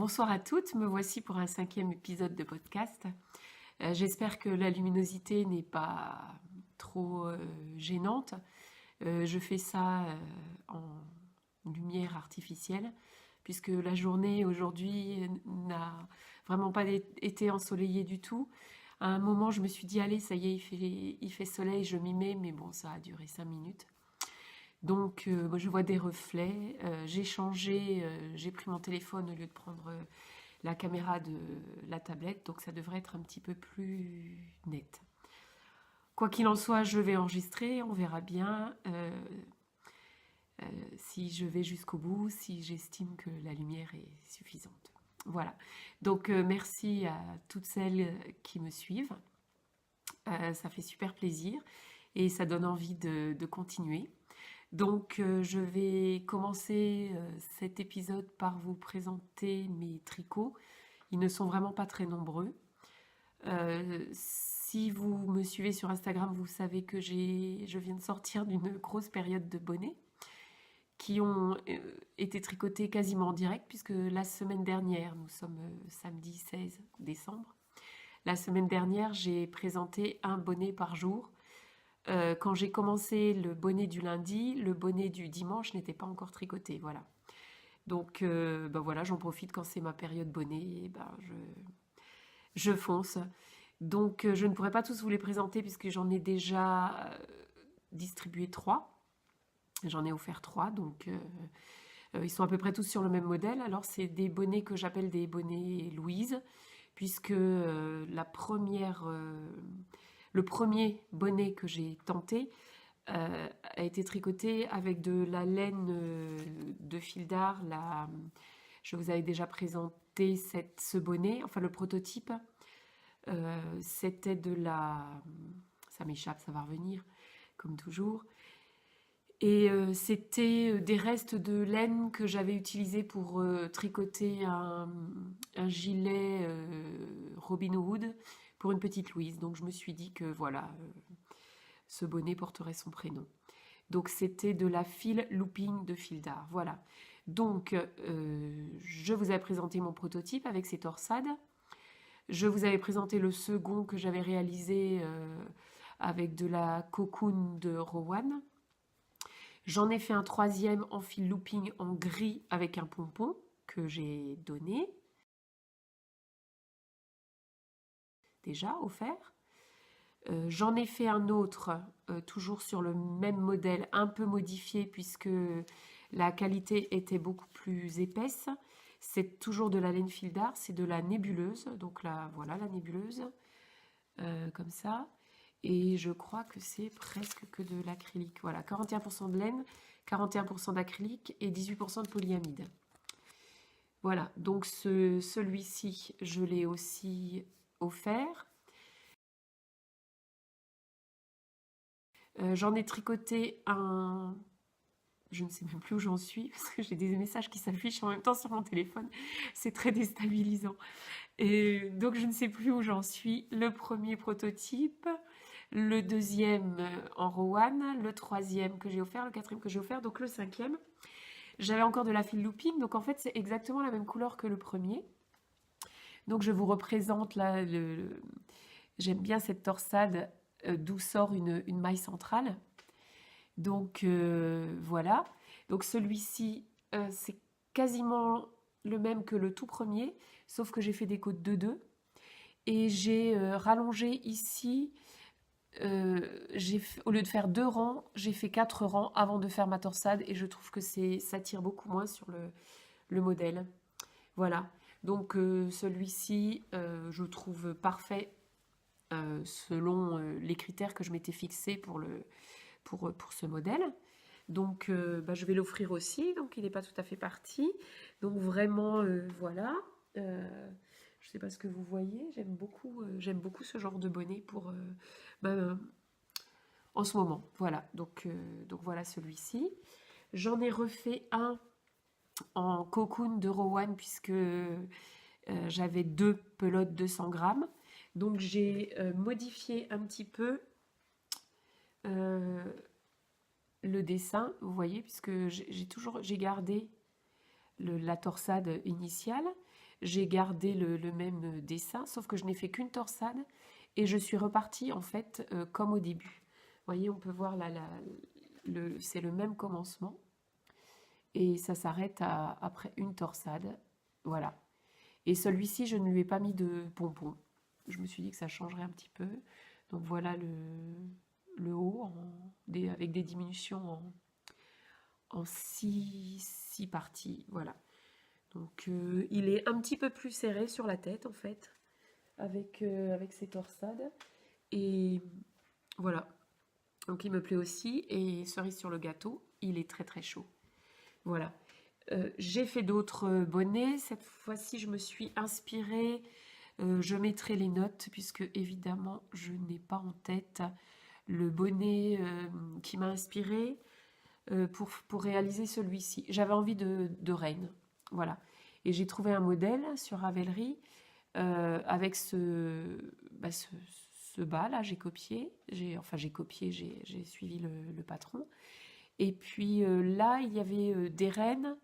Bonsoir à toutes, me voici pour un 5e épisode de podcast. J'espère que la luminosité n'est pas trop gênante. Je fais ça en lumière artificielle, puisque la journée aujourd'hui n'a vraiment pas été ensoleillée du tout. À un moment, je me suis dit, allez, ça y est, il fait soleil, je m'y mets, mais bon, ça a duré 5 minutes. Donc, moi, je vois des reflets. J'ai changé, j'ai pris mon téléphone au lieu de prendre la caméra de la tablette, donc ça devrait être un petit peu plus net. Quoi qu'il en soit, je vais enregistrer, on verra bien si je vais jusqu'au bout, si j'estime que la lumière est suffisante. Voilà, donc merci à toutes celles qui me suivent. Ça fait super plaisir et ça donne envie de continuer. Donc je vais commencer cet épisode par vous présenter mes tricots. Ils ne sont vraiment pas très nombreux. Si vous me suivez sur Instagram, vous savez que je viens de sortir d'une grosse période de bonnets qui ont été tricotés quasiment en direct, puisque la semaine dernière, nous sommes samedi 16 décembre, la semaine dernière, j'ai présenté un bonnet par jour. Quand j'ai commencé le bonnet du lundi, le bonnet du dimanche n'était pas encore tricoté, voilà. Donc ben voilà, j'en profite quand c'est ma période bonnet, ben je fonce. Donc je ne pourrais pas tous vous les présenter puisque j'en ai déjà distribué 3. J'en ai offert 3, donc ils sont à peu près tous sur le même modèle. Alors c'est des bonnets que j'appelle des bonnets Louise, puisque le premier bonnet que j'ai tenté a été tricoté avec de la laine de fil d'art. Je vous avais déjà présenté ce bonnet, enfin le prototype. C'était de la... Ça m'échappe, ça va revenir, comme toujours. Et c'était des restes de laine que j'avais utilisé pour tricoter un gilet Robin Hood pour une petite Louise. Donc je me suis dit que voilà, ce bonnet porterait son prénom. Donc c'était de la fil looping de fil d'art. Voilà. Donc je vous ai présenté mon prototype avec ses torsades. Je vous avais présenté le second que j'avais réalisé avec de la cocoon de Rowan. J'en ai fait un troisième en fil looping en gris avec un pompon que j'ai donné, déjà offert. J'en ai fait un autre, toujours sur le même modèle, un peu modifié puisque la qualité était beaucoup plus épaisse. C'est toujours de la laine fil d'art, c'est de la nébuleuse. Donc là, voilà la nébuleuse, comme ça. Et je crois que c'est presque que de l'acrylique. Voilà, 41% de laine, 41% d'acrylique et 18% de polyamide. Voilà, donc celui-ci, je l'ai aussi offert. J'en ai tricoté un... Je ne sais même plus où j'en suis, parce que j'ai des messages qui s'affichent en même temps sur mon téléphone. C'est très déstabilisant. Et donc, je ne sais plus où j'en suis. Le premier prototype, le deuxième en Rowan, le troisième que j'ai offert, le quatrième que j'ai offert, donc le cinquième. J'avais encore de la fil looping, donc en fait, c'est exactement la même couleur que le premier. Donc, je vous représente là, j'aime bien cette torsade d'où sort une maille centrale. Donc voilà. Donc celui-ci, c'est quasiment le même que le tout premier, sauf que j'ai fait des côtes de 2. Et j'ai rallongé ici, au lieu de faire 2 rangs, j'ai fait 4 rangs avant de faire ma torsade. Et je trouve que ça tire beaucoup moins sur le modèle. Voilà. Donc celui-ci, je trouve parfait selon les critères que je m'étais fixés pour ce modèle. Donc je vais l'offrir aussi, donc il n'est pas tout à fait parti. Donc vraiment, voilà. Je ne sais pas ce que vous voyez, j'aime beaucoup ce genre de bonnet pour en ce moment. Voilà, donc voilà celui-ci. J'en ai refait un en cocoon de Rowan puisque j'avais 2 pelotes de 100 grammes. Donc j'ai modifié un petit peu le dessin, vous voyez, puisque j'ai gardé la torsade initiale. j'ai gardé le même dessin, sauf que je n'ai fait qu'une torsade et je suis repartie en fait comme au début. Vous voyez, on peut voir là, c'est le même commencement et ça s'arrête après une torsade. Voilà. Et celui-ci, je ne lui ai pas mis de pompons. Je me suis dit que ça changerait un petit peu. Donc voilà le haut avec des diminutions en six parties. Voilà. Donc il est un petit peu plus serré sur la tête en fait, avec ses torsades. Et voilà. Donc il me plaît aussi. Et cerise sur le gâteau, il est très très chaud. Voilà. J'ai fait d'autres bonnets. Cette fois-ci, je me suis inspirée. Je mettrai les notes puisque évidemment, je n'ai pas en tête le bonnet qui m'a inspiré pour réaliser celui-ci. J'avais envie de reine. Voilà. Et j'ai trouvé un modèle sur Ravelry avec ce bas là. J'ai copié. J'ai suivi le patron. Et puis là, il y avait des rennes,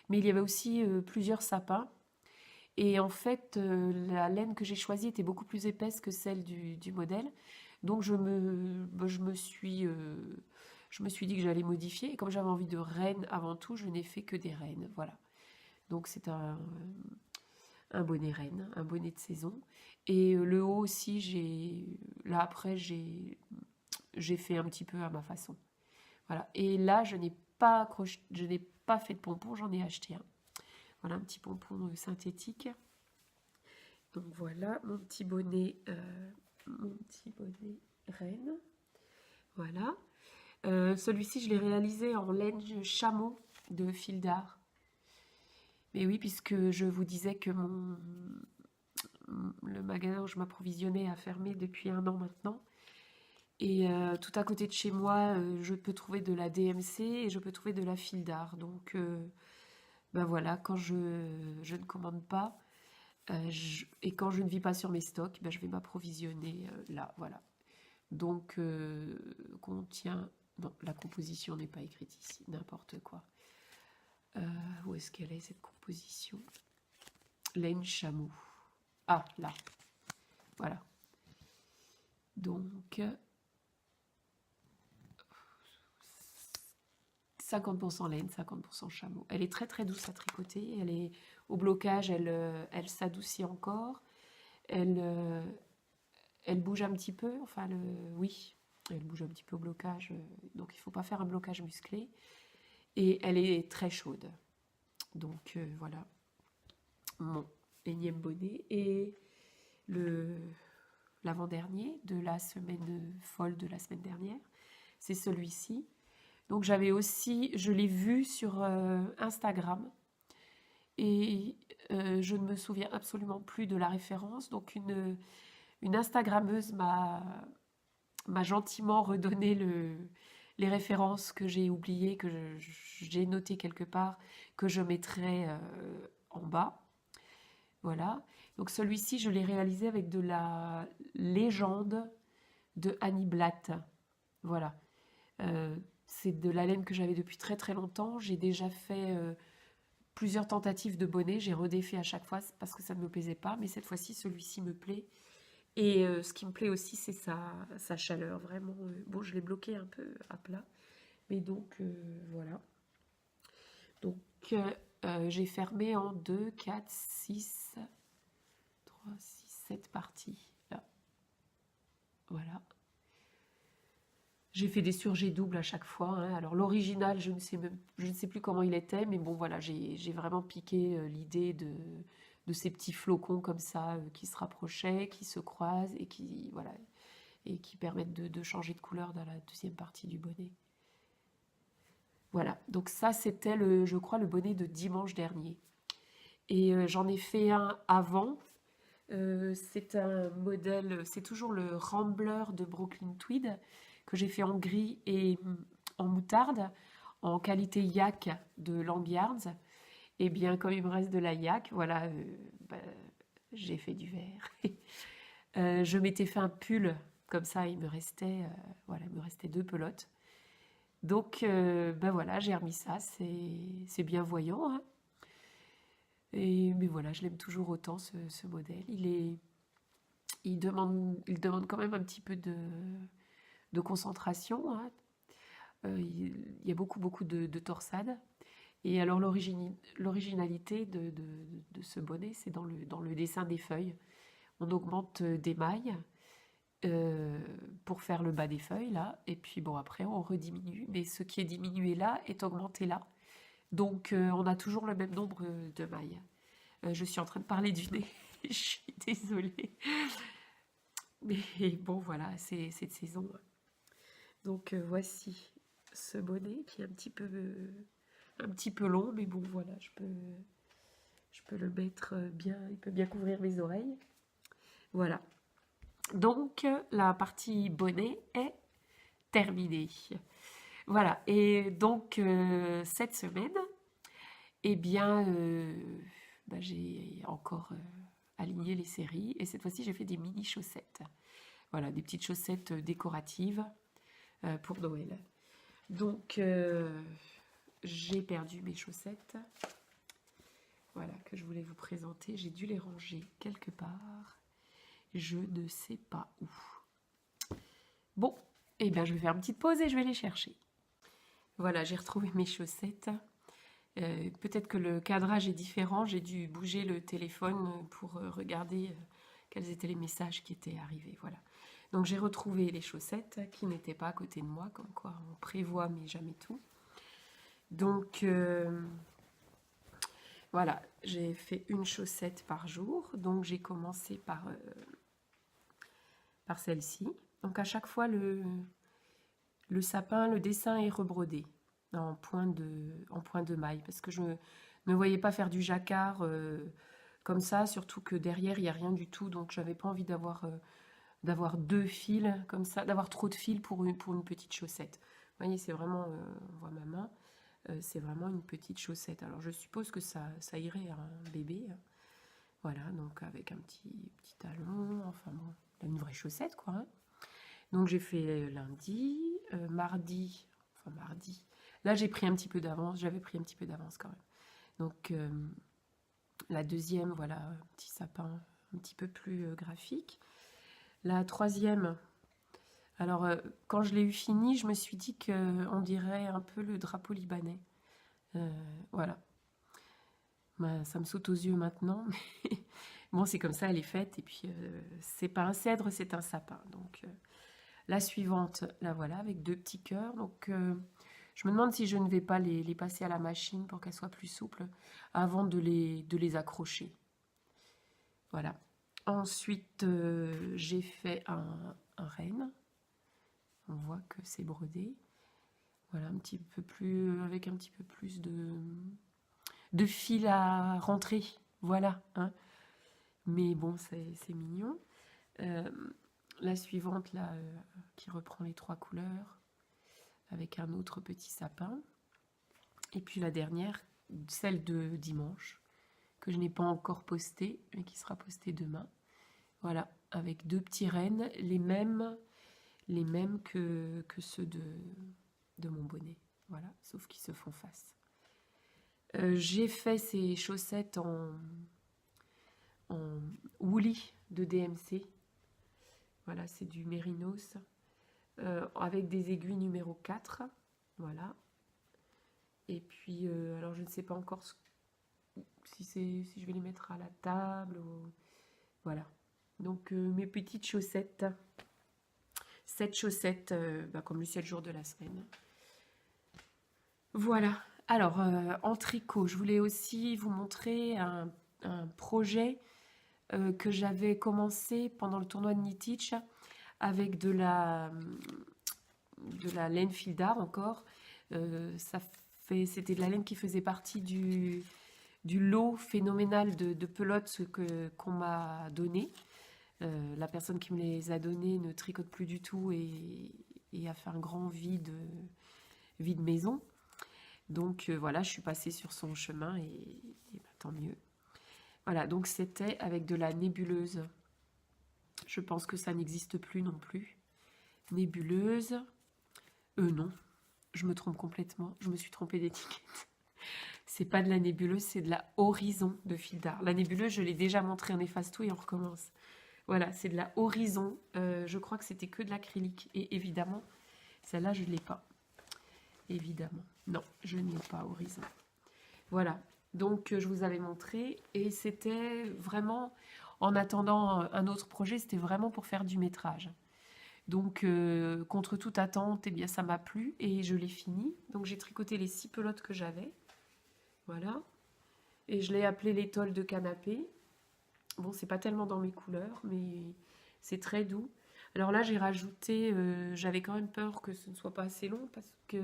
mais il y avait aussi plusieurs sapins. Et en fait, la laine que j'ai choisie était beaucoup plus épaisse que celle du modèle. Donc je me suis dit que j'allais modifier. Et comme j'avais envie de rennes avant tout, je n'ai fait que des rennes. Voilà. Donc c'est un bonnet reine, un bonnet de saison. Et le haut aussi, là après, j'ai fait un petit peu à ma façon. Voilà. Et là, je n'ai pas fait de pompon, j'en ai acheté un. Voilà, un petit pompon synthétique. Donc voilà, mon petit bonnet reine. Voilà. Celui-ci, je l'ai réalisé en laine chameau de fil d'art. Mais oui, puisque je vous disais que le magasin où je m'approvisionnais a fermé depuis 1 an maintenant. Et tout à côté de chez moi, je peux trouver de la DMC et je peux trouver de la fil d'art. Donc, ben voilà, quand je ne commande pas et quand je ne vis pas sur mes stocks, ben je vais m'approvisionner là, voilà. Donc, contient... Non, la composition n'est pas écrite ici, n'importe quoi. Où est-ce qu'elle est, cette composition? Laine chameau. Ah, là. Voilà. Donc... 50% laine, 50% chameau. Elle est très très douce à tricoter. Elle est au blocage, elle s'adoucit encore. Elle bouge un petit peu. Enfin, oui, elle bouge un petit peu au blocage. Donc, il ne faut pas faire un blocage musclé. Et elle est très chaude. Donc, voilà. Mon énième bonnet. Et l'avant-dernier de la semaine folle de la semaine dernière, c'est celui-ci. Donc j'avais aussi, je l'ai vu sur Instagram et je ne me souviens absolument plus de la référence. Donc une Instagrammeuse m'a gentiment redonné les références que j'ai oubliées, que j'ai notées quelque part, que je mettrai en bas. Voilà. Donc celui-ci, je l'ai réalisé avec de la légende de Annie Blatt. Voilà. C'est de la laine que j'avais depuis très très longtemps. J'ai déjà fait plusieurs tentatives de bonnet. J'ai redéfait à chaque fois parce que ça ne me plaisait pas. Mais cette fois-ci, celui-ci me plaît. Et ce qui me plaît aussi, c'est sa chaleur. Vraiment, bon, je l'ai bloqué un peu à plat. Mais donc, voilà. Donc, j'ai fermé en 2, 4, 6, 3, 6, 7 parties. Là. Voilà. J'ai fait des surjets doubles à chaque fois. Hein. Alors l'original, je ne sais plus comment il était, mais bon voilà, j'ai vraiment piqué l'idée de ces petits flocons comme ça qui se rapprochaient, qui se croisent et qui voilà et qui permettent de changer de couleur dans la deuxième partie du bonnet. Voilà, donc ça c'était je crois le bonnet de dimanche dernier. Et j'en ai fait un avant. C'est un modèle, c'est toujours le Rambler de Brooklyn Tweed que j'ai fait en gris et en moutarde, en qualité yak de Langyards. Et bien, comme il me reste de la yak, voilà, j'ai fait du vert. Je m'étais fait un pull, comme ça, il me restait 2 pelotes. Donc, ben voilà, j'ai remis ça, c'est bien voyant. Hein. Mais voilà, je l'aime toujours autant ce modèle. Il demande quand même un petit peu de concentration, hein. Il y a beaucoup de torsade. Et alors l'originalité de ce bonnet, c'est dans le dessin des feuilles. On augmente des mailles euh, pour faire le bas des feuilles, là. Et puis bon, après, on rediminue. Mais ce qui est diminué là est augmenté là. Donc on a toujours le même nombre de mailles. Je suis en train de parler du nez. Je suis désolée. Mais bon, voilà, c'est cette saison. Donc voici ce bonnet qui est un petit peu long, mais bon, voilà, je peux le mettre bien, il peut bien couvrir mes oreilles. Voilà. Donc la partie bonnet est terminée. Voilà. Et donc cette semaine, eh bien, j'ai encore aligné les séries et cette fois-ci j'ai fait des mini chaussettes. Voilà, des petites chaussettes décoratives pour Noël. Donc j'ai perdu mes chaussettes. Voilà, que je voulais vous présenter. J'ai dû les ranger quelque part. Je ne sais pas où. Bon, eh bien je vais faire une petite pause et je vais les chercher. Voilà, j'ai retrouvé mes chaussettes. Peut-être que le cadrage est différent. J'ai dû bouger le téléphone pour regarder quels étaient les messages qui étaient arrivés. Voilà. Donc j'ai retrouvé les chaussettes qui n'étaient pas à côté de moi, comme quoi on prévoit mais jamais tout. Donc voilà, j'ai fait une chaussette par jour. Donc j'ai commencé par celle-ci. Donc à chaque fois le sapin, le dessin est rebrodé en point de maille parce que je ne voyais pas faire du jacquard comme ça, surtout que derrière il n'y a rien du tout, donc j'avais pas envie d'avoir deux fils comme ça, d'avoir trop de fils pour une petite chaussette. Vous voyez, c'est vraiment, on voit ma main, c'est vraiment une petite chaussette. Alors je suppose que ça irait à un bébé. Voilà, donc avec un petit talon, enfin bon, une vraie chaussette quoi, hein. Donc j'ai fait lundi, mardi. Là j'ai pris un petit peu d'avance, j'avais pris un petit peu d'avance quand même. Donc la deuxième, voilà, un petit sapin un petit peu plus graphique. La troisième, alors quand je l'ai eu fini, je me suis dit qu'on dirait un peu le drapeau libanais. Voilà. Ben, ça me saute aux yeux maintenant, mais bon, c'est comme ça, elle est faite. Et puis, c'est pas un cèdre, c'est un sapin. Donc, la suivante, la voilà, avec deux petits cœurs. Donc, je me demande si je ne vais pas les passer à la machine pour qu'elles soient plus souples avant de les accrocher. Voilà. Ensuite, j'ai fait un renne. On voit que c'est brodé. Voilà, un petit peu plus, avec un petit peu plus de fil à rentrer. Voilà, hein. Mais bon, c'est mignon. La suivante, là, qui reprend les trois couleurs, avec un autre petit sapin. Et puis la dernière, celle de dimanche, que je n'ai pas encore postée, mais qui sera postée demain. Voilà, avec deux petits rennes, les mêmes que ceux de mon bonnet. Voilà, sauf qu'ils se font face. J'ai fait ces chaussettes en woolly de DMC. Voilà, c'est du mérinos. Avec des aiguilles numéro 4. Voilà. Et puis, alors je ne sais pas encore si je vais les mettre à la table. Voilà. Donc, mes petites chaussettes. 7 chaussettes, comme le 7 jours de la semaine. Voilà. Alors, en tricot, je voulais aussi vous montrer un projet que j'avais commencé pendant le tournoi de Knitich avec de la laine fil d'art encore. C'était de la laine qui faisait partie du lot phénoménal de pelotes qu'on m'a donné. La personne qui me les a données ne tricote plus du tout et a fait un grand vide maison. Donc voilà, je suis passée sur son chemin et tant mieux. Voilà, donc c'était avec de la nébuleuse. Je pense que ça n'existe plus non plus. Nébuleuse. Non, je me trompe complètement. Je me suis trompée d'étiquette. C'est pas de la nébuleuse, c'est de la Horizon de fil d'art. La nébuleuse, je l'ai déjà montré, on efface tout et on recommence. Voilà, c'est de la Horizon. Je crois que c'était que de l'acrylique. Et évidemment, celle-là, je ne l'ai pas. Évidemment. Non, je n'ai pas Horizon. Voilà. Donc, je vous avais montré. Et c'était vraiment, en attendant un autre projet, c'était vraiment pour faire du métrage. Donc, contre toute attente, eh bien, ça m'a plu et je l'ai fini. Donc, j'ai tricoté les 6 pelotes que j'avais. Voilà. Et je l'ai appelé l'étole de canapé. Bon, c'est pas tellement dans mes couleurs, mais c'est très doux. Alors là, j'ai rajouté, j'avais quand même peur que ce ne soit pas assez long, parce que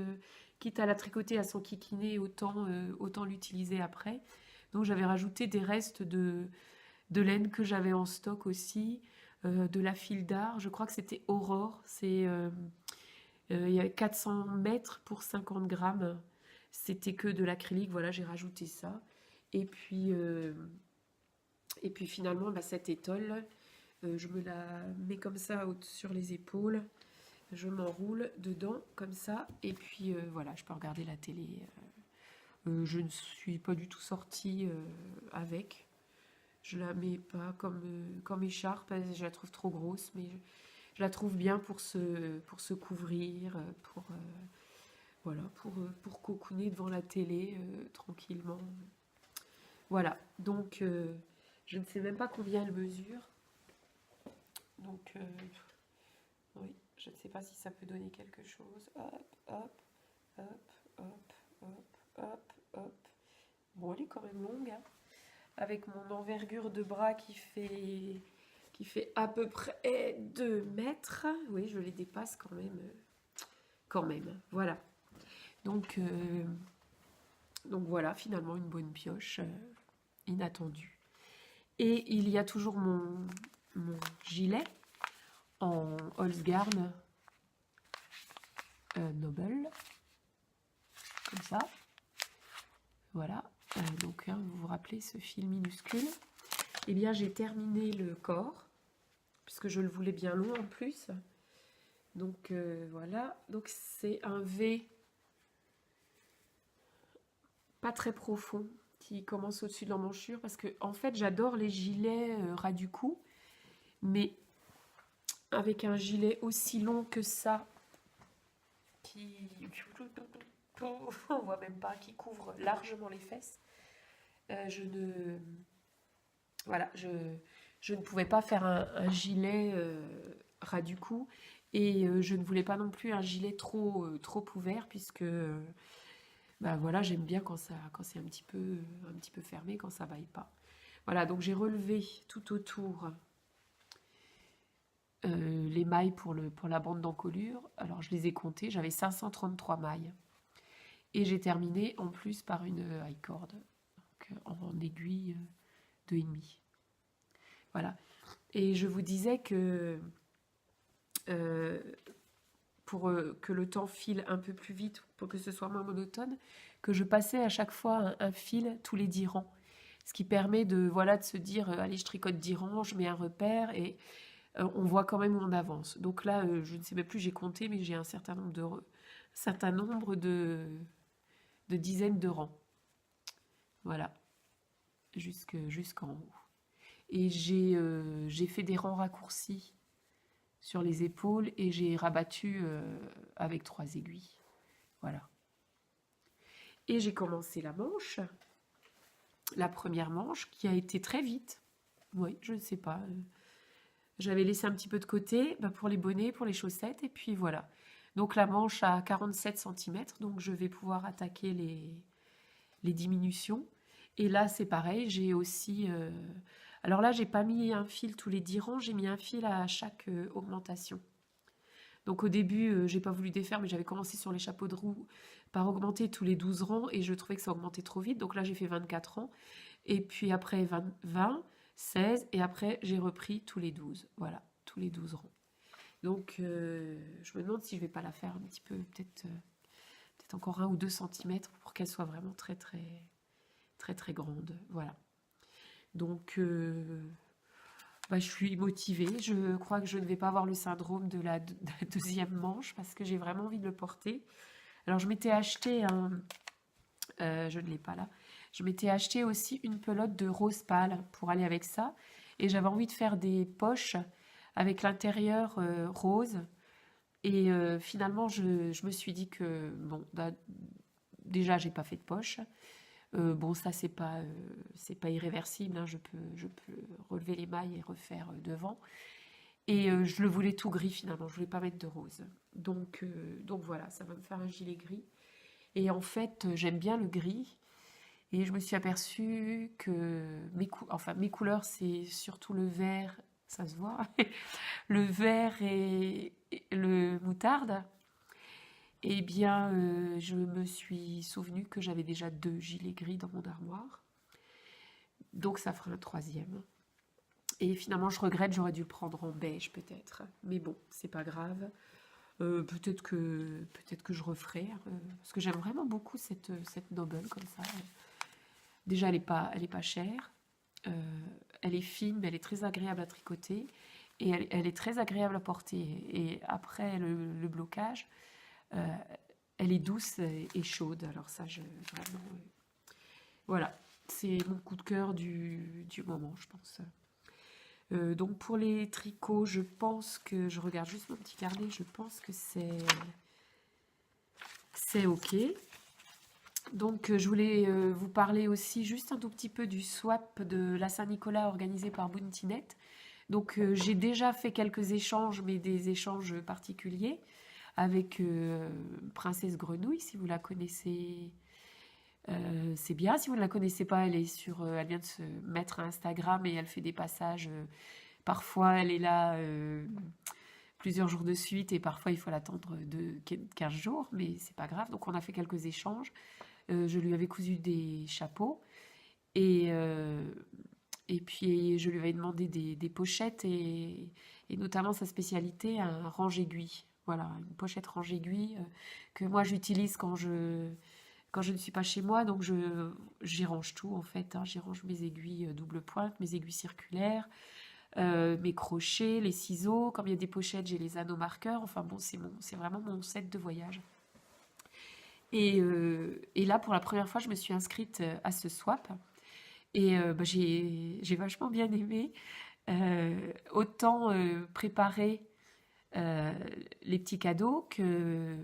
quitte à la tricoter à son kikiné, autant l'utiliser après. Donc j'avais rajouté des restes de laine que j'avais en stock aussi, de la fil d'art, je crois que c'était Aurore, il y a 400 mètres pour 50 grammes, c'était que de l'acrylique, voilà, j'ai rajouté ça. Et puis, finalement, bah, cette étole, je me la mets comme ça sur les épaules, je m'enroule dedans comme ça, et puis voilà, je peux regarder la télé. Je ne suis pas du tout sortie avec. Je la mets pas comme écharpe, je la trouve trop grosse, mais je la trouve bien pour se couvrir, voilà, pour cocooner devant la télé tranquillement. Voilà, donc je ne sais même pas combien elle mesure. Donc, oui, je ne sais pas si ça peut donner quelque chose. Hop, hop, hop, hop, hop, hop, hop. Bon, elle est quand même longue, hein, avec mon envergure de bras qui fait à peu près 2 mètres. Oui, je les dépasse quand même. Voilà. Donc voilà, finalement, une bonne pioche inattendue. Et il y a toujours mon gilet en Holzgarn Noble, comme ça. Voilà, donc hein, vous vous rappelez ce fil minuscule. Eh bien, j'ai terminé le corps, puisque je le voulais bien long en plus. Donc voilà, donc c'est un V pas très profond qui commence au-dessus de l'emmanchure, parce que en fait j'adore les gilets ras du cou, mais avec un gilet aussi long que ça, qui on voit même pas, qui couvre largement les fesses, voilà, je ne pouvais pas faire un gilet ras du cou, et je ne voulais pas non plus un gilet trop ouvert, puisque bah voilà, j'aime bien quand c'est un petit peu fermé, quand ça vaille pas. Voilà, donc j'ai relevé tout autour les mailles pour la bande d'encolure. Alors je les ai comptées, j'avais 533 mailles. Et j'ai terminé en plus par une high cord, donc en aiguille 2,5. Voilà. Et je vous disais que pour que le temps file un peu plus vite, pour que ce soit moins monotone, que je passais à chaque fois un fil tous les 10 rangs. Ce qui permet de se dire, allez, je tricote 10 rangs, je mets un repère et on voit quand même où on avance. Donc là, je ne sais même plus, j'ai compté, mais j'ai un certain nombre de dizaines de rangs. Voilà, jusqu'en haut. Et j'ai fait des rangs raccourcis sur les épaules et j'ai rabattu avec 3 aiguilles. Voilà. Et j'ai commencé la première manche, qui a été très vite. Oui, je ne sais pas. J'avais laissé un petit peu de côté pour les bonnets, pour les chaussettes, et puis voilà. Donc la manche à 47 cm, donc je vais pouvoir attaquer les diminutions. Et là, c'est pareil, j'ai aussi... alors là, j'ai pas mis un fil tous les 10 rangs, j'ai mis un fil à chaque augmentation. Donc au début, j'ai pas voulu défaire, mais j'avais commencé sur les chapeaux de roue par augmenter tous les 12 rangs, et je trouvais que ça augmentait trop vite. Donc là, j'ai fait 24 rangs, et puis après 20, 16, et après, j'ai repris tous les 12. Voilà, tous les 12 rangs. Donc, je me demande si je vais pas la faire un petit peu, peut-être encore 1 ou 2 cm pour qu'elle soit vraiment très, très, très, très grande. Voilà. Donc, je suis motivée. Je crois que je ne vais pas avoir le syndrome de la deuxième manche, parce que j'ai vraiment envie de le porter. Alors, je m'étais acheté je ne l'ai pas là, Je m'étais acheté aussi une pelote de rose pâle pour aller avec ça. Et j'avais envie de faire des poches avec l'intérieur rose. Et finalement, je me suis dit que, bon, bah, déjà, j'ai pas fait de poche. Bon, ça, c'est pas irréversible, hein, je peux relever les mailles et refaire devant. Et je le voulais tout gris finalement, je voulais pas mettre de rose. Donc voilà, ça va me faire un gilet gris. Et en fait, j'aime bien le gris. Et je me suis aperçue que mes couleurs, c'est surtout le vert, ça se voit, le vert et le moutarde. Eh bien, je me suis souvenu que j'avais déjà 2 gilets gris dans mon armoire. Donc ça fera un troisième. Et finalement, je regrette, j'aurais dû le prendre en beige peut-être. Mais bon, c'est pas grave. Peut-être que je referai. Parce que j'aime vraiment beaucoup cette Noble comme ça. Déjà, elle est pas chère. Elle est fine, mais elle est très agréable à tricoter. Et elle est très agréable à porter. Et après le blocage, euh, elle est douce et chaude. Alors ça, vraiment... voilà, c'est mon coup de cœur du moment, je pense. Donc pour les tricots, je pense que... Je regarde juste mon petit carnet, je pense que c'est OK. Donc je voulais vous parler aussi juste un tout petit peu du swap de la Saint-Nicolas organisé par Bountynet. Donc j'ai déjà fait quelques échanges, mais des échanges particuliers avec Princesse Grenouille, si vous la connaissez. C'est bien, si vous ne la connaissez pas, elle vient de se mettre à Instagram et elle fait des passages. Parfois, elle est là plusieurs jours de suite et parfois il faut l'attendre de 15 jours, mais c'est pas grave. Donc on a fait quelques échanges. Je lui avais cousu des chapeaux et, et puis je lui avais demandé des pochettes et notamment sa spécialité, un range-aiguille. Voilà, une pochette range-aiguille que moi j'utilise quand je ne suis pas chez moi, donc j'y range tout en fait, hein. J'y range mes aiguilles double pointe, mes aiguilles circulaires, mes crochets, les ciseaux. Comme il y a des pochettes, j'ai les anneaux marqueurs. Enfin bon, c'est vraiment mon set de voyage. Et là, pour la première fois, je me suis inscrite à ce swap. Et bah, j'ai vachement bien aimé. Autant préparer euh, les petits cadeaux que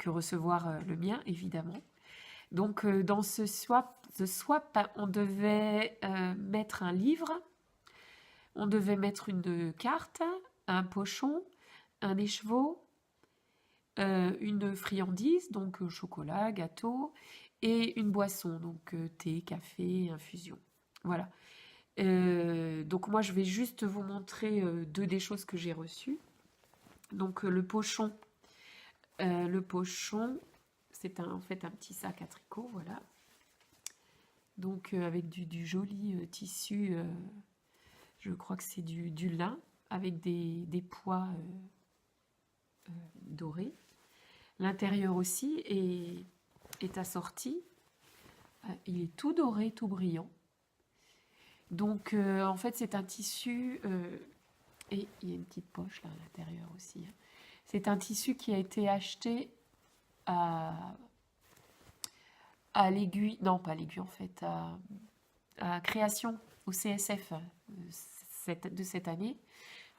recevoir le mien, évidemment. Donc, dans ce swap, bah, on devait mettre un livre, on devait mettre une carte, un pochon, un écheveau, une friandise, donc chocolat, gâteau, et une boisson, donc thé, café, infusion. Voilà. Donc moi, je vais juste vous montrer deux des choses que j'ai reçues. Donc le pochon, c'est en fait un petit sac à tricot, voilà. Donc avec du joli tissu, je crois que c'est du lin, avec des pois dorés. L'intérieur aussi est assorti. Il est tout doré, tout brillant. Donc en fait c'est un tissu, et il y a une petite poche là à l'intérieur aussi, hein. C'est un tissu qui a été acheté à, à l'aiguille, non pas à l'aiguille en fait, à création au CSF de cette année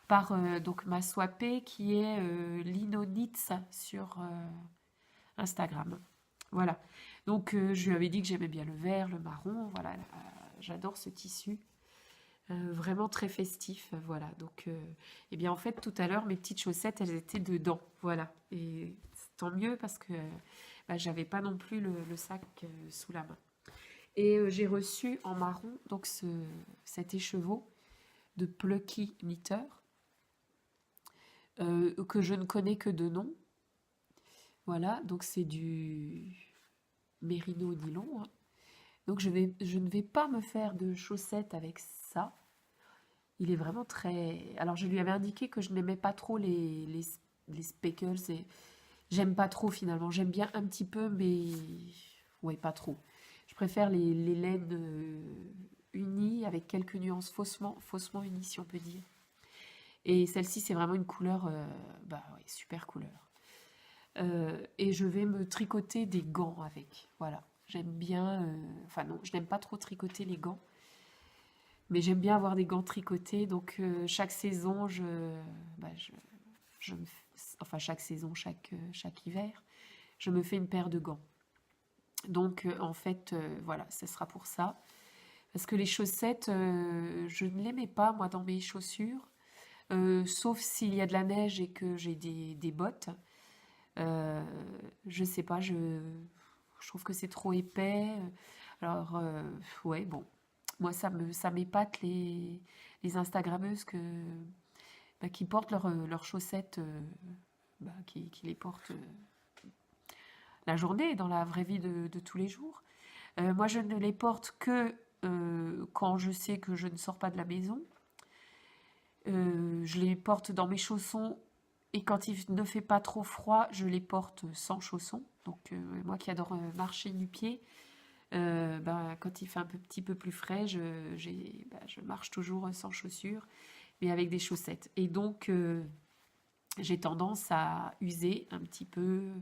par donc ma swapée qui est Linonits sur Instagram. Voilà. Donc je lui avais dit que j'aimais bien le vert, le marron. Voilà, j'adore ce tissu. Vraiment très festif. Voilà. Donc, eh bien en fait tout à l'heure mes petites chaussettes elles étaient dedans. Voilà. Et tant mieux parce que bah, j'avais pas non plus le sac sous la main. Et j'ai reçu en marron donc cet écheveau de Plucky Knitter que je ne connais que de nom. Voilà, donc c'est du mérino nylon, hein. Donc je ne vais pas me faire de chaussettes avec ça. Il est vraiment très... Alors je lui avais indiqué que je n'aimais pas trop les speckles. J'aime pas trop finalement. J'aime bien un petit peu, mais... Ouais, pas trop. Je préfère les laines unies avec quelques nuances faussement unies, si on peut dire. Et celle-ci, c'est vraiment une couleur... bah ouais, super couleur. Et je vais me tricoter des gants avec. Voilà. J'aime bien, enfin non, je n'aime pas trop tricoter les gants, mais j'aime bien avoir des gants tricotés. Donc chaque saison, bah, enfin chaque saison, chaque hiver, je me fais une paire de gants. Donc en fait, voilà, ce sera pour ça. Parce que les chaussettes, je ne les mets pas moi dans mes chaussures, sauf s'il y a de la neige et que j'ai des bottes. Euh, je sais pas, je trouve que c'est trop épais. Alors, ouais, bon. Moi, ça m'épate les Instagrammeuses bah, qui portent leurs chaussettes, bah, qui les portent la journée, dans la vraie vie de tous les jours. Moi, je ne les porte que quand je sais que je ne sors pas de la maison. Je les porte dans mes chaussons et quand il ne fait pas trop froid, je les porte sans chaussons. Donc moi qui adore marcher nu-pied, ben, quand il fait un petit peu plus frais, je marche toujours sans chaussures, mais avec des chaussettes. Et donc j'ai tendance à user un petit peu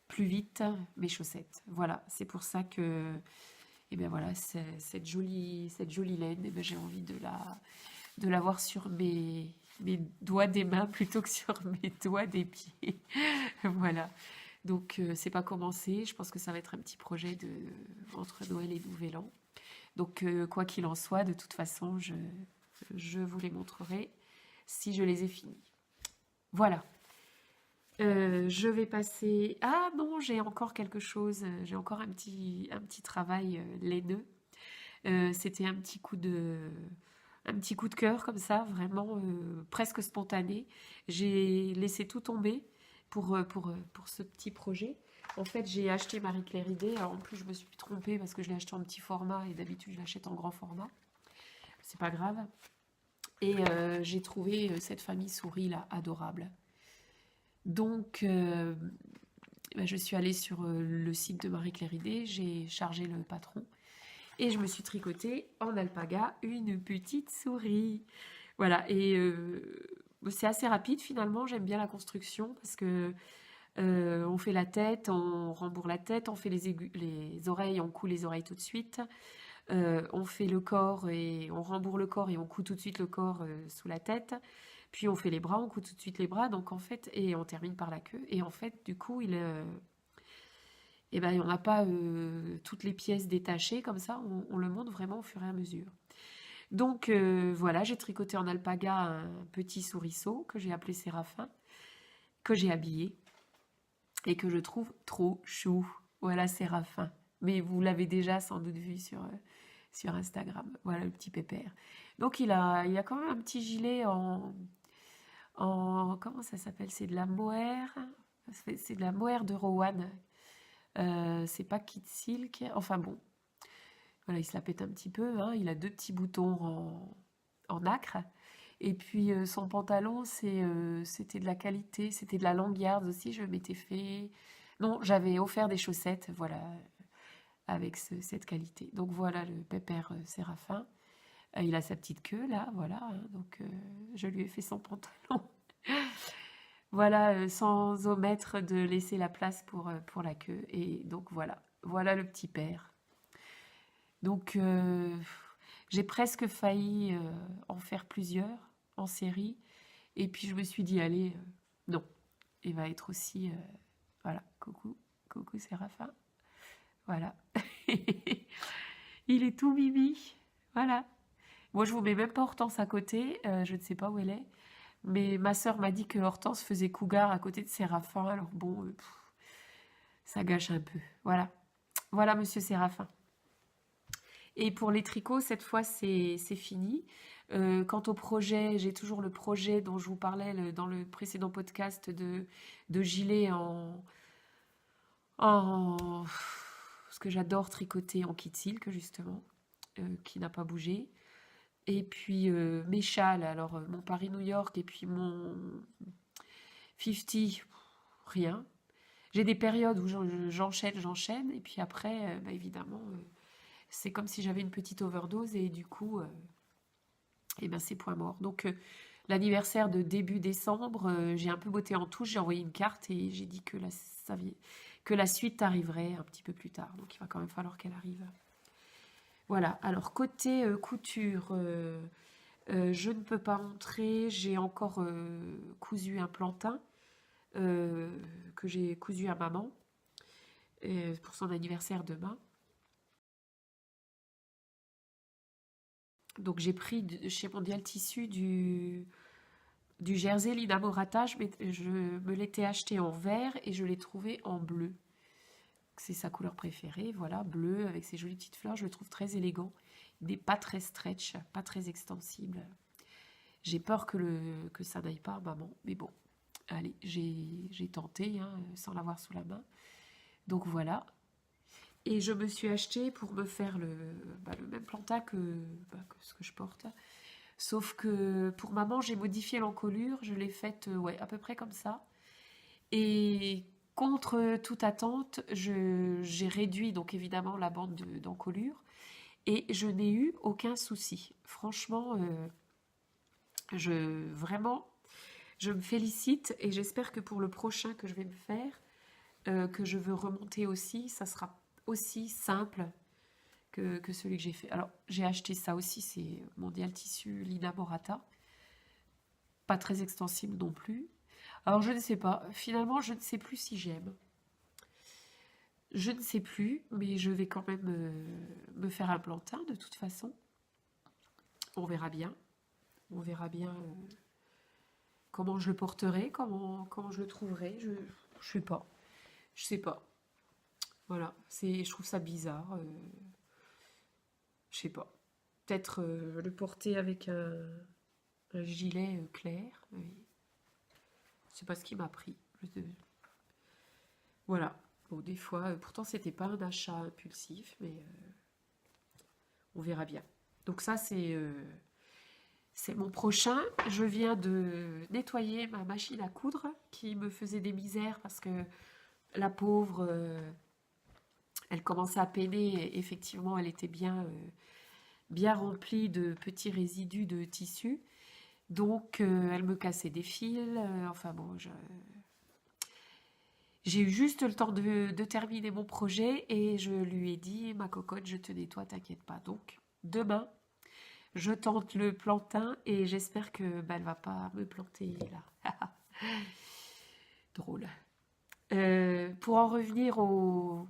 plus vite mes chaussettes. Voilà, c'est pour ça que et bien voilà, cette jolie laine, et ben, j'ai envie de l'avoir sur mes doigts des mains plutôt que sur mes doigts des pieds. Voilà. Donc c'est pas commencé. Je pense que ça va être un petit projet entre Noël et Nouvel An. Donc quoi qu'il en soit, de toute façon, je vous les montrerai si je les ai finis. Voilà. Je vais passer. Ah non, j'ai encore quelque chose. J'ai encore un petit travail laineux. C'était un petit coup de cœur comme ça, vraiment presque spontané. J'ai laissé tout tomber pour ce petit projet. En fait, j'ai acheté Marie-Claire Idée. Alors, en plus, je me suis trompée parce que je l'ai acheté en petit format et d'habitude, je l'achète en grand format. C'est pas grave. Et j'ai trouvé cette famille souris là, adorable. Donc, ben, je suis allée sur le site de Marie-Claire Idée, j'ai chargé le patron et je me suis tricoté en alpaga une petite souris. Voilà, et c'est assez rapide finalement, j'aime bien la construction parce que on fait la tête, on rembourre la tête, on fait les oreilles, on coud les oreilles tout de suite. On fait le corps et on rembourre le corps et on coud tout de suite le corps sous la tête. Puis on fait les bras, on coud tout de suite les bras, donc en fait, et on termine par la queue. Et en fait, du coup, eh ben, on n'a pas toutes les pièces détachées comme ça, on le monte vraiment au fur et à mesure. Donc voilà, j'ai tricoté en alpaga un petit souriceau que j'ai appelé Séraphin, que j'ai habillé et que je trouve trop chou. Voilà Séraphin. Mais vous l'avez déjà sans doute vu sur Instagram. Voilà le petit pépère. Donc il a quand même un petit gilet comment ça s'appelle? C'est de la mohair. C'est de la mohair de Rowan. C'est pas Kid Silk. Enfin bon, voilà, il se la pète un petit peu. Hein. Il a deux petits boutons en nacre. Et puis son pantalon, c'était de la qualité. C'était de la Langyards aussi. Je m'étais fait. Non, j'avais offert des chaussettes, voilà, avec cette qualité. Donc voilà le pépère Séraphin. Il a sa petite queue là, voilà. Hein. Donc je lui ai fait son pantalon. Voilà, sans omettre de laisser la place pour la queue. Et donc voilà, voilà le petit père. Donc j'ai presque failli en faire plusieurs en série. Et puis je me suis dit, allez, non, il va être aussi, voilà, coucou Séraphin. Voilà. Il est tout mimi. Voilà. Moi, je vous mets même pas Hortense à côté. Je ne sais pas où elle est. Mais ma sœur m'a dit que Hortense faisait cougar à côté de Séraphin. Alors bon, ça gâche un peu. Voilà. Voilà, monsieur Séraphin. Et pour les tricots, cette fois, c'est fini. Quant au projet, j'ai toujours le projet dont je vous parlais dans le précédent podcast de gilet en... Ce que j'adore tricoter en kit silk, justement, qui n'a pas bougé. Et puis mes châles, alors mon Paris-New York et puis mon 50, rien. J'ai des périodes où j'enchaîne, et puis après, bah, évidemment, c'est comme si j'avais une petite overdose, et du coup, eh ben, c'est point mort. Donc, l'anniversaire de début décembre, j'ai un peu botté en touche, j'ai envoyé une carte, et j'ai dit que que la suite arriverait un petit peu plus tard. Donc il va quand même falloir qu'elle arrive. Voilà, alors côté couture, je ne peux pas montrer, j'ai encore cousu un plantain que j'ai cousu à maman pour son anniversaire demain. Donc j'ai pris chez Mondial Tissu du jersey Lina Morata, je me l'étais acheté en vert et je l'ai trouvé en bleu. C'est sa couleur préférée, voilà, bleu avec ses jolies petites fleurs, je le trouve très élégant. Il n'est pas très stretch, pas très extensible. J'ai peur que ça n'aille pas à maman, mais bon, allez, j'ai tenté hein, sans l'avoir sous la main. Donc voilà. Et je me suis acheté pour me faire le même plantain que ce que je porte. Sauf que pour maman, j'ai modifié l'encolure, je l'ai faite ouais, à peu près comme ça. Et contre toute attente, j'ai réduit donc évidemment la bande d'encolure et je n'ai eu aucun souci. Franchement, vraiment, je me félicite et j'espère que pour le prochain que je vais me faire, que je veux remonter aussi, ça sera aussi simple que celui que j'ai fait. Alors, j'ai acheté ça aussi, c'est Mondial Tissu Lina Morata. Pas très extensible non plus. Alors, je ne sais pas. Finalement, je ne sais plus si j'aime. Je ne sais plus, mais je vais quand même me faire un plantain de toute façon. On verra bien. On verra bien comment je le porterai, comment je le trouverai. Je sais pas. Je sais pas. Voilà. Je trouve ça bizarre. Je sais pas. Peut-être le porter avec un gilet clair. Oui. C'est pas ce qui m'a pris. Voilà. Bon, des fois, pourtant c'était pas un achat impulsif, mais on verra bien. Donc ça c'est mon prochain. Je viens de nettoyer ma machine à coudre qui me faisait des misères parce que la pauvre, elle commençait à peiner. Et effectivement, elle était bien remplie de petits résidus de tissu. Donc, elle me cassait des fils. Enfin bon, j'ai eu juste le temps de terminer mon projet et je lui ai dit, ma cocotte, je te nettoie, t'inquiète pas. Donc, demain, je tente le plantain et j'espère que elle va pas me planter là. Drôle. Pour en revenir au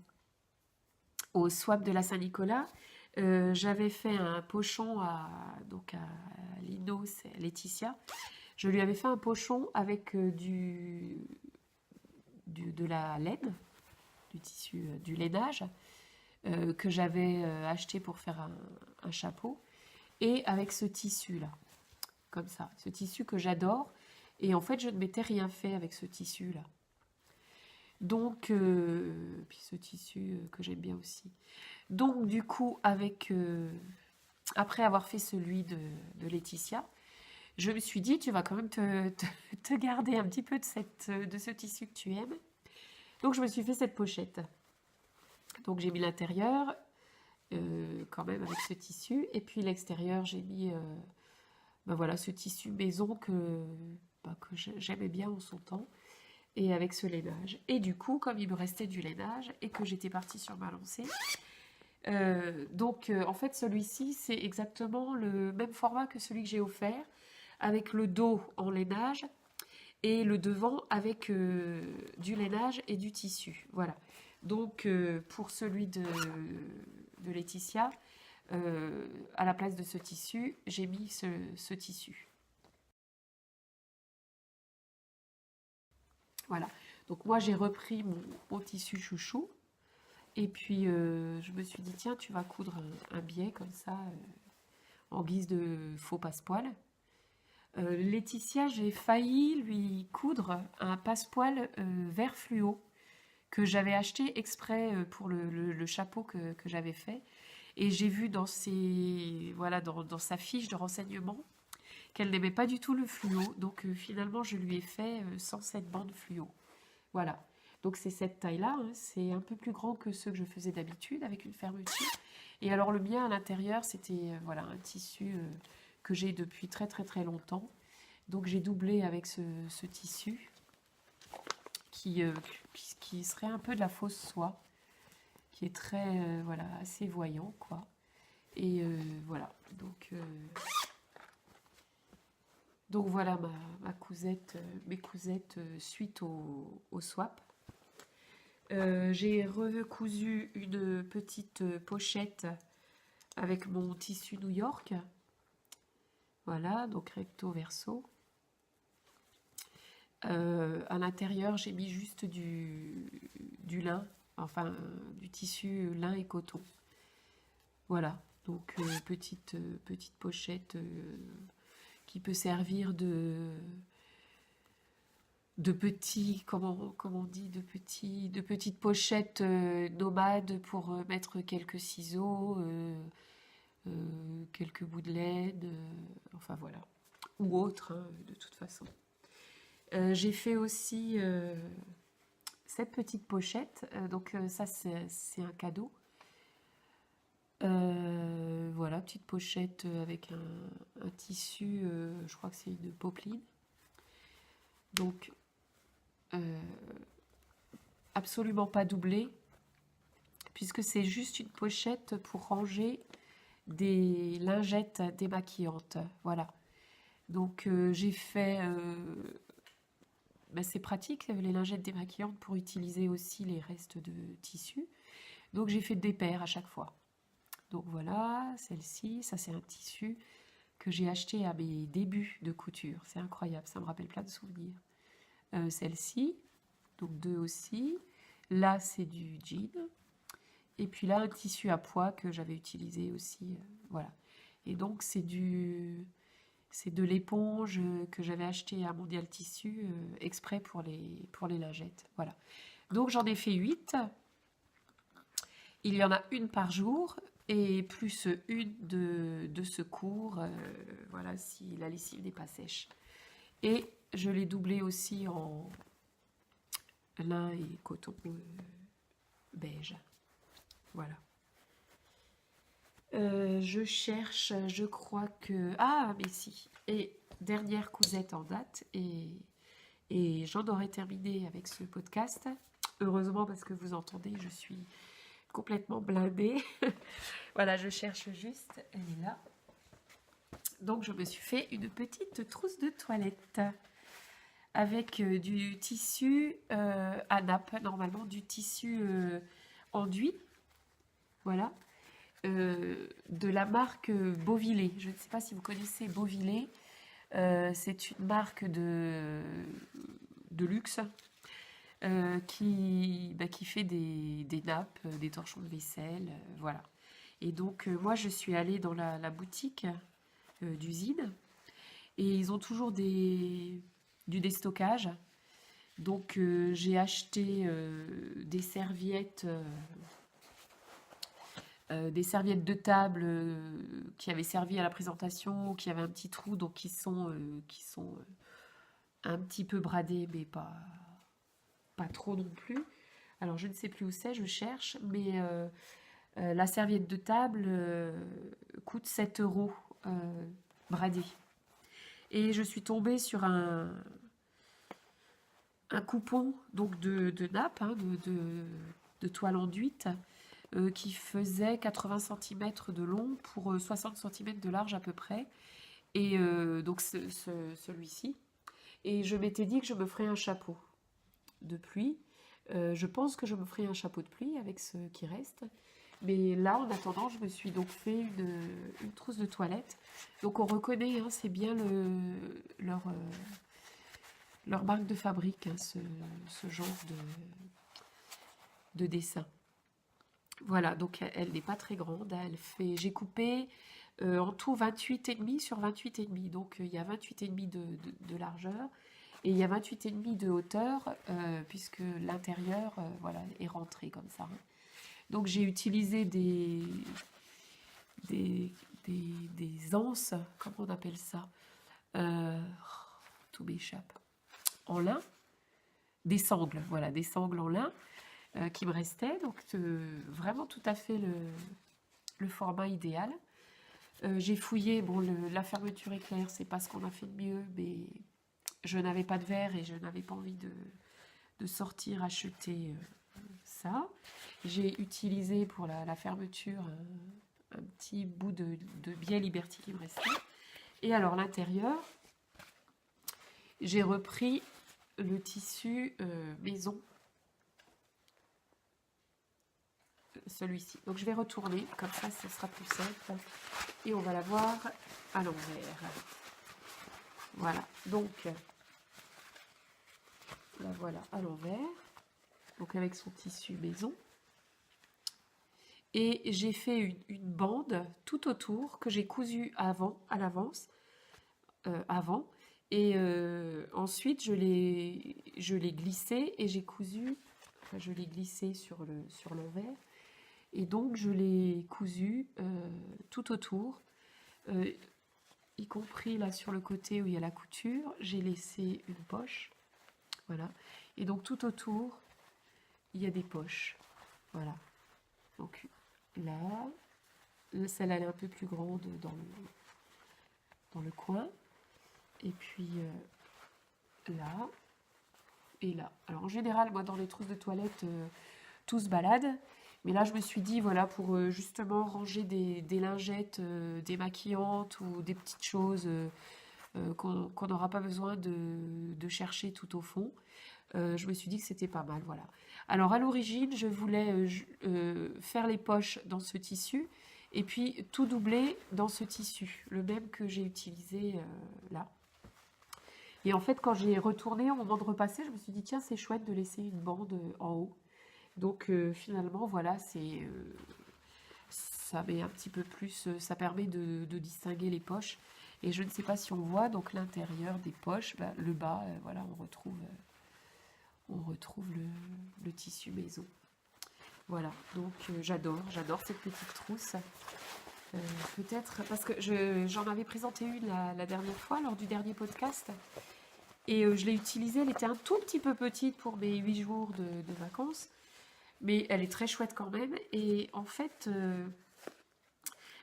swap de la Saint-Nicolas, j'avais fait un pochon à Lino, c'est Laetitia. Je lui avais fait un pochon avec de la laine, du tissu, du lainage, que j'avais acheté pour faire un chapeau, et avec ce tissu-là, comme ça, ce tissu que j'adore, et en fait je ne m'étais rien fait avec ce tissu-là. Donc, puis ce tissu que j'aime bien aussi. Donc du coup, après avoir fait celui de Laetitia, je me suis dit, tu vas quand même te garder un petit peu de ce tissu que tu aimes. Donc je me suis fait cette pochette. Donc j'ai mis l'intérieur, quand même avec ce tissu. Et puis l'extérieur, j'ai mis voilà, ce tissu maison que j'aimais bien en son temps. Et avec ce lainage. Et du coup, comme il me restait du lainage et que j'étais partie sur ma lancée, en fait, celui-ci, c'est exactement le même format que celui que j'ai offert, avec le dos en lainage et le devant avec du lainage et du tissu. Voilà. Donc, pour celui de Laetitia, à la place de ce tissu, j'ai mis ce tissu. Voilà. Donc, moi, j'ai repris mon tissu chouchou. Et puis, je me suis dit, tiens, tu vas coudre un biais comme ça, en guise de faux passepoil. Laetitia, j'ai failli lui coudre un passepoil vert fluo que j'avais acheté exprès pour le chapeau que j'avais fait. Et j'ai vu dans sa fiche de renseignement qu'elle n'aimait pas du tout le fluo. Donc finalement, je lui ai fait sans cette bande fluo. Voilà. Donc c'est cette taille-là, hein. C'est un peu plus grand que ceux que je faisais d'habitude avec une fermeture. Et alors le mien à l'intérieur, c'était voilà, un tissu que j'ai depuis très très très longtemps. Donc j'ai doublé avec ce tissu qui, qui serait un peu de la fausse soie, qui est très, voilà, assez voyant, quoi. Et voilà, donc voilà ma cousette, mes cousettes suite au swap. J'ai recousu une petite pochette avec mon tissu New York. Voilà, donc recto verso. À l'intérieur, j'ai mis juste du lin, enfin du tissu lin et coton. Voilà, donc petite pochette qui peut servir de petits, comment on dit, de petites pochettes nomades pour mettre quelques ciseaux, quelques bouts de laine, enfin voilà, ou autre, hein, de toute façon. J'ai fait aussi cette petite pochette, donc ça c'est un cadeau. Voilà, petite pochette avec un tissu, je crois que c'est une popeline. Donc, absolument pas doublée, puisque c'est juste une pochette pour ranger des lingettes démaquillantes. Voilà. Donc, j'ai fait... ben, c'est pratique, les lingettes démaquillantes, pour utiliser aussi les restes de tissu. Donc, j'ai fait des paires à chaque fois. Donc voilà, celle-ci, ça c'est un tissu que j'ai acheté à mes débuts de couture. C'est incroyable, ça me rappelle plein de souvenirs. Celle-ci, donc deux aussi. Là, c'est du jean. Et puis là, un tissu à pois que j'avais utilisé aussi. Voilà. Et donc, c'est de l'éponge que j'avais acheté à Mondial Tissu exprès pour les lingettes. Voilà. Donc, j'en ai fait 8. Il y en a une par jour. Et plus une de secours, voilà, si la lessive n'est pas sèche. Et je l'ai doublé aussi en lin et coton beige. Voilà. Je cherche, je crois que... Ah, mais si. Et dernière cousette en date, et j'en aurai terminé avec ce podcast. Heureusement, parce que vous entendez, je suis complètement blindée. Voilà, je cherche juste, elle est là. Donc, je me suis fait une petite trousse de toilette avec du tissu à nappe, normalement du tissu enduit. Voilà. De la marque Beauvillet. Je ne sais pas si vous connaissez Beauvillet. C'est une marque de luxe qui fait des nappes, des torchons de vaisselle, voilà. Et donc, moi, je suis allée dans la boutique d'usine et ils ont toujours du déstockage. Donc, j'ai acheté des serviettes de table qui avaient servi à la présentation, qui avaient un petit trou, donc qui sont un petit peu bradées, mais pas trop non plus. Alors, je ne sais plus où c'est, je cherche, mais la serviette de table coûte 7 € bradée. Et je suis tombée sur un coupon donc de nappe, hein, de toile enduite, qui faisait 80 cm de long pour 60 cm de large à peu près. Et donc celui-ci. Et je m'étais dit que je me ferais un chapeau de pluie. Je pense que je me ferai un chapeau de pluie avec ce qui reste. Mais là, en attendant, je me suis donc fait une trousse de toilette. Donc on reconnaît, hein, c'est bien leur marque de fabrique, hein, ce genre de dessin. Voilà, donc elle n'est pas très grande. J'ai coupé en tout 28,5 sur 28,5. Donc il y a 28,5 de largeur. Et il y a 28,5 de hauteur, puisque l'intérieur voilà, est rentré comme ça. Hein. Donc j'ai utilisé des anses, comment on appelle ça, tout m'échappe, en lin, des sangles, voilà, des sangles en lin qui me restaient, donc vraiment tout à fait le format idéal. J'ai fouillé, bon, la fermeture éclair, c'est pas ce qu'on a fait de mieux, mais je n'avais pas de verre et je n'avais pas envie de sortir acheter ça. J'ai utilisé pour la fermeture un petit bout de biais Liberty qui me restait. Et alors l'intérieur, j'ai repris le tissu maison, celui-ci. Donc je vais retourner, comme ça ce sera plus simple. Et on va la voir à l'envers. Voilà, donc la voilà à l'envers, donc avec son tissu maison. Et j'ai fait une bande tout autour que j'ai cousue avant, à l'avance, avant. Et ensuite, je l'ai glissé et j'ai cousu, enfin, je l'ai glissé sur l'envers. Et donc, je l'ai cousu tout autour, y compris là sur le côté où il y a la couture. J'ai laissé une poche, voilà. Et donc, tout autour, il y a des poches, voilà. Donc, là, celle-là, elle est un peu plus grande dans le coin. Et puis là et là. Alors en général, moi dans les trousses de toilette, tout se balade. Mais là, je me suis dit, voilà, pour justement ranger des lingettes démaquillantes ou des petites choses qu'on n'aura pas besoin de chercher tout au fond, je me suis dit que c'était pas mal, voilà. Alors à l'origine, je voulais faire les poches dans ce tissu et puis tout doubler dans ce tissu, le même que j'ai utilisé là. Et en fait, quand j'ai retourné au moment de repasser, je me suis dit, tiens, c'est chouette de laisser une bande en haut. Donc finalement, voilà, ça met un petit peu plus, ça permet de distinguer les poches. Et je ne sais pas si on voit, donc l'intérieur des poches, bah, le bas, voilà, on retrouve le tissu maison. Voilà, donc j'adore cette petite trousse. Peut-être, parce que j'en avais présenté une la dernière fois, lors du dernier podcast. Et je l'ai utilisée, elle était un tout petit peu petite pour mes 8 jours de vacances. Mais elle est très chouette quand même. Et en fait,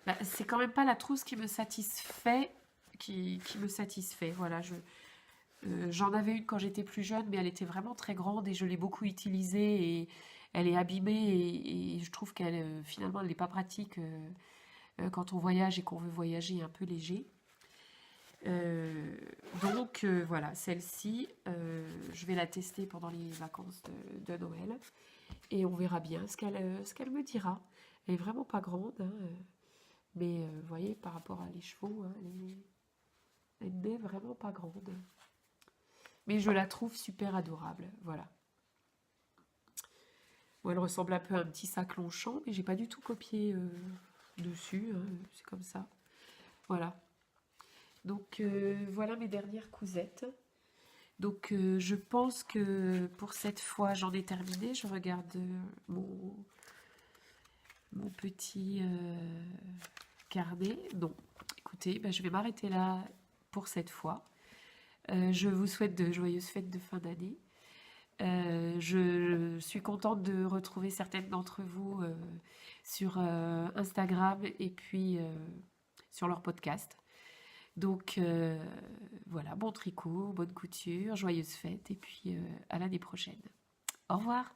bah, c'est quand même pas la trousse qui me satisfait. Qui me satisfait. Voilà, j'en avais une quand j'étais plus jeune, mais elle était vraiment très grande et je l'ai beaucoup utilisée. Et elle est abîmée et je trouve qu'elle, finalement, elle n'est pas pratique quand on voyage et qu'on veut voyager un peu léger. Donc voilà, celle-ci, je vais la tester pendant les vacances de Noël et on verra bien ce qu'elle me dira. Elle est vraiment pas grande, hein, mais vous voyez, par rapport à les chevaux, hein, elle n'est vraiment pas grande. Mais je la trouve super adorable, voilà. Bon, elle ressemble un peu à un petit sac Longchamp, mais j'ai pas du tout copié dessus, hein, c'est comme ça. Voilà. Donc voilà mes dernières cousettes. Donc je pense que pour cette fois j'en ai terminé. Je regarde mon petit carnet. Non, écoutez, ben, je vais m'arrêter là pour cette fois. Je vous souhaite de joyeuses fêtes de fin d'année. Je suis contente de retrouver certaines d'entre vous sur Instagram et puis sur leur podcast. Donc voilà, bon tricot, bonne couture, joyeuses fêtes et puis à l'année prochaine. Au revoir!